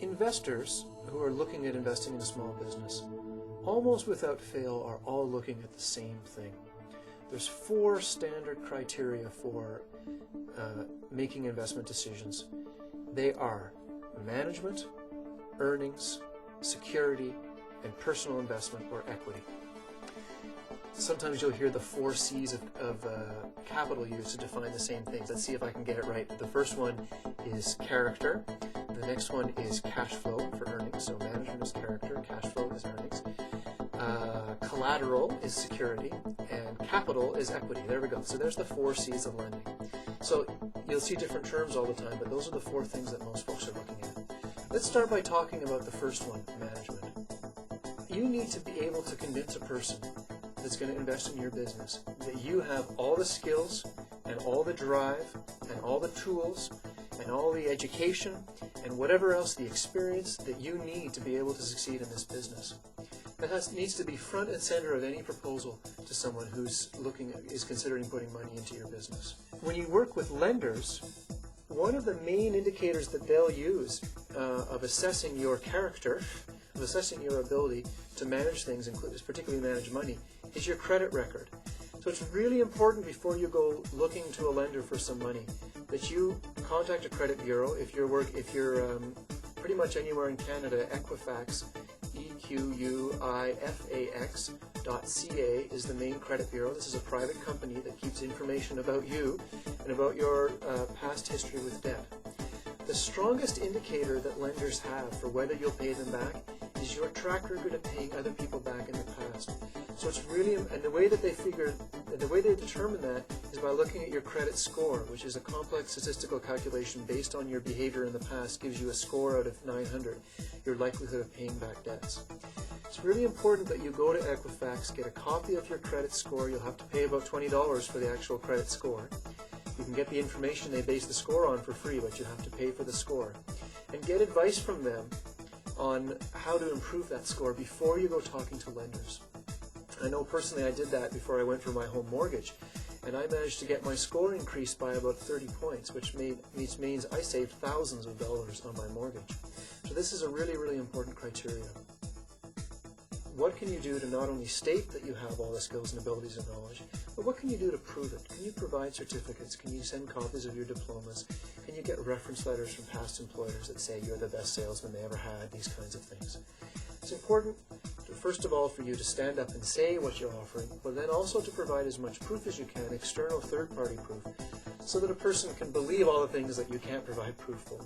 Investors who are looking at investing in a small business, almost without fail, are all looking at the same thing. There's 4 standard criteria for making investment decisions. They are management, earnings, security, and personal investment or equity. Sometimes you'll hear the 4 C's of capital used to define the same things. Let's see if I can get it right. The first one is character. The next one is cash flow for earnings. So management is character, cash flow is earnings. Collateral is security, and capital is equity. There we go. So there's the 4 C's of lending. So you'll see different terms all the time, but those are the 4 things that most folks are looking at. Let's start by talking about the first one, management. You need to be able to convince a person that's going to invest in your business that you have all the skills and all the drive and all the tools and all the education and whatever else, the experience that you need to be able to succeed in this business. That needs to be front and center of any proposal to someone who's is considering putting money into your business. When you work with lenders, one of the main indicators that they'll use of assessing your character, of assessing your ability to manage things, particularly manage money, is your credit record. So it's really important before you go looking to a lender for some money that you contact a credit bureau. If you're pretty much anywhere in Canada, Equifax, EQUIFAX.ca is the main credit bureau. This is a private company that keeps information about you and about your past history with debt. The strongest indicator that lenders have for whether you'll pay them back is your track record of paying other people back in the past. So it's really, and the way that they determine that is by looking at your credit score, which is a complex statistical calculation based on your behavior in the past, gives you a score out of 900, your likelihood of paying back debts. It's really important that you go to Equifax, get a copy of your credit score. You'll have to pay about $20 for the actual credit score. You can get the information they base the score on for free, but you have to pay for the score. And get advice from them on how to improve that score before you go talking to lenders. I know personally I did that before I went for my home mortgage, and I managed to get my score increased by about 30 points, which means I saved thousands of dollars on my mortgage. So this is a really, really important criteria. What can you do to not only state that you have all the skills and abilities and knowledge, but what can you do to prove it? Can you provide certificates? Can you send copies of your diplomas? Can you get reference letters from past employers that say you're the best salesman they ever had? These kinds of things. It's important, first of all, for you to stand up and say what you're offering, but then also to provide as much proof as you can, external third-party proof, so that a person can believe all the things that you can't provide proof for.